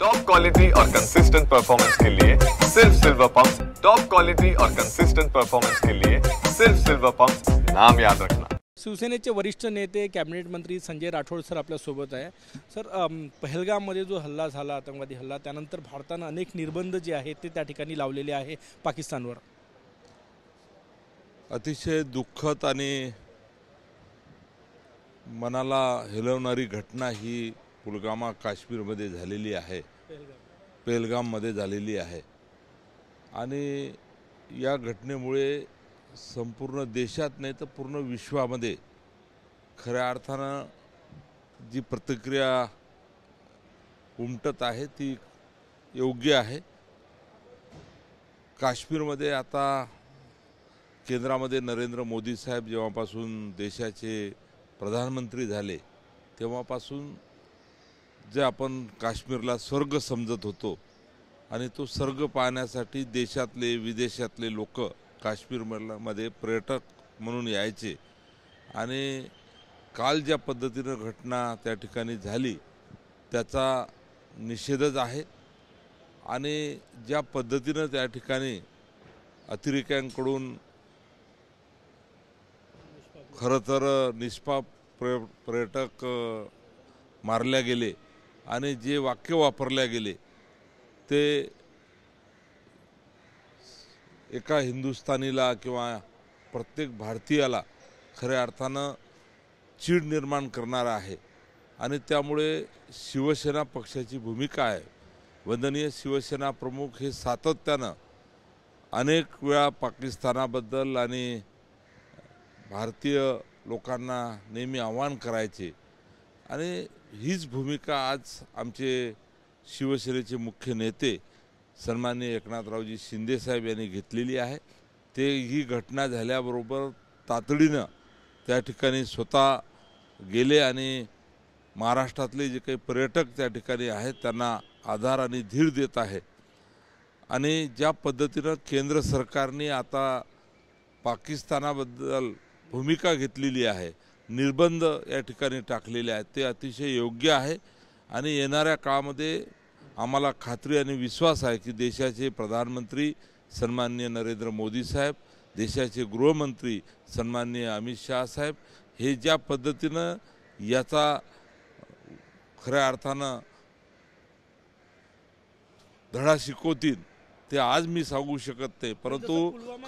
Top quality और consistent performance के लिए सिर्फ सिल्वर पंप्स। टॉप क्वालिटी और कंसिस्टेंट परफॉर्मेंस के लिए सिर्फ सिल्वर पंप्स, नाम याद रखना। शिवसेनेचे वरिष्ठ नेते कॅबिनेट मंत्री संजय राठोड सर आपल्यासोबत आहे। सर, पहलगाममध्ये जो हल्ला झाला, आतंकवादी हल्ला, त्यानंतर भारताने अनेक निर्बंध जे आहेत ते त्या ठिकाणी लावलेले आहे पाकिस्तानवर। अतिशय दुःखद आणि मनाला हिलवणारी घटना ही पुलगामा काश्मीरमध्ये झालेली आहे, पहलगाममध्ये झालेली आहे। आणि या घटनेमुळे संपूर्ण देशात नाही तर पूर्ण विश्वामध्ये खऱ्या अर्थानं जी प्रतिक्रिया उमटत आहे ती योग्य आहे। काश्मीरमध्ये आता केंद्रामध्ये नरेंद्र मोदी साहेब जेव्हापासून देशाचे प्रधानमंत्री झाले तेव्हापासून जे आपण काश्मीरला स्वर्ग समजत होतो आणि तो स्वर्ग पाहण्यासाठी देशातले विदेशातले लोक काश्मीरमध्ये पर्यटक म्हणून यायचे। आणि काल ज्या पद्धतीनं घटना त्या ठिकाणी झाली त्याचा निषेधच आहे। आणि ज्या पद्धतीनं त्या ठिकाणी अतिरेक्यांकडून खरं तर निष्पाप पर्यटक मारल्या गेले आणि जे वाक्य वापरल्या गेले ते एका हिंदुस्थानीला किंवा प्रत्येक भारतीयाला खऱ्या अर्थानं चीड निर्माण करणार आहे। आणि त्यामुळे शिवसेना पक्षाची भूमिका आहे, वंदनीय शिवसेना प्रमुख हे सातत्यानं अनेक वेळा पाकिस्तानाबद्दल आणि भारतीय लोकांना नेहमी आव्हान करायचे। आणि हीच भूमिका आज आमचे शिवसेनेचे मुख्य नेते सन्माननीय एकनाथरावजी शिंदे साहेब यांनी घेतलेली आहे। ते ही घटना झाल्याबरोबर तातडीनं त्या ठिकाणी स्वतः गेले आणि महाराष्ट्रातले जे काही पर्यटक त्या ठिकाणी आहेत त्यांना आधार आणि धीर देत आहे। आणि ज्या पद्धतीनं केंद्र सरकारने आता पाकिस्तानाबद्दल भूमिका घेतलेली आहे, निर्बंध या ठिकाणी टाकलेले आहेत, ते अतिशय योग्य आहे। आणि येणाऱ्या काळामध्ये आम्हाला खात्री आणि विश्वास आहे की देशाचे प्रधानमंत्री सन्माननीय नरेंद्र मोदी साहेब, देशाचे गृहमंत्री सन्माननीय अमित शाह साहेब हे ज्या पद्धतीनं याचा खऱ्या अर्थानं धडा शिकवतील ते आज मी सांगू शकत नाही, परंतु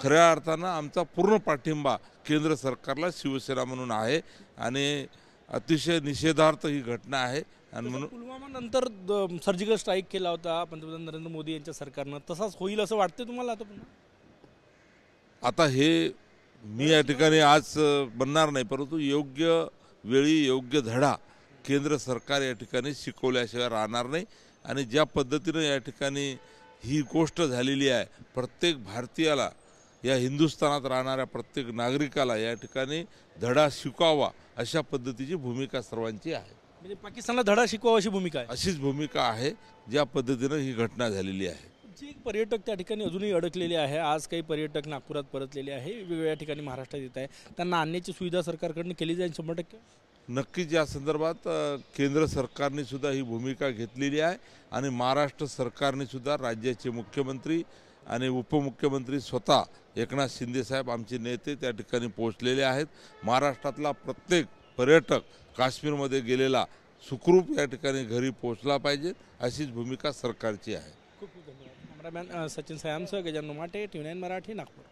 खऱ्या अर्थानं आमचा पूर्ण पाठिंबा केंद्र सरकारला शिवसेना म्हणून आहे। आणि अतिशय निषेधार्थ ही घटना आहे। आणि म्हणून पुलवामा नंतर सर्जिकल स्ट्राईक केला होता पंतप्रधान नरेंद्र मोदी यांच्या सरकारनं, तसाच होईल असं वाटतं तुम्हाला आता पुन्हा? आता हे मी या ठिकाणी आज बनणार नाही, परंतु योग्य वेळी योग्य धडा केंद्र सरकार या ठिकाणी शिकवल्याशिवाय राहणार नाही। आणि ज्या पद्धतीनं या ठिकाणी ही गोष्ट झालेली आहे, प्रत्येक भारतीयाला, या हिंदुस्थानात राहणाऱ्या प्रत्येक नागरिकाला या ठिकाणी धडा शिकवावा अशा पद्धतीची भूमिका सर्वांची आहे। म्हणजे पाकिस्तानला धडा शिकवावा अशी भूमिका आहे? अशीच भूमिका आहे ज्या पद्धतीनं ही घटना झालेली आहे। जे पर्यटक त्या ठिकाणी अजूनही अडकलेले आहे, आज काही पर्यटक नागपुरात परतलेले आहे, वेगवेगळ्या ठिकाणी महाराष्ट्रात येत आहे, त्यांना आणण्याची सुविधा सरकारकडून केली जाईल 100%? नक्कीच या संदर्भात केंद्र सरकारने सुद्धा ही भूमिका घेतलेली आहे। आणि महाराष्ट्र सरकारने सुद्धा, राज्याचे मुख्यमंत्री आणि उपमुख्यमंत्री स्वतः एकनाथ शिंदे साहेब आमचे नेते त्या ठिकाणी पोहोचलेले आहेत। महाराष्ट्रातला प्रत्येक पर्यटक काश्मीरमध्ये गेलेला सुखरूप या ठिकाणी घरी पोहोचला पाहिजे अशीच भूमिका सरकारची आहे। खूप खूप धन्यवाद। कॅमेरामॅन सचिन सयामसह गजानन माटे, TV9 मराठी, नागपूर।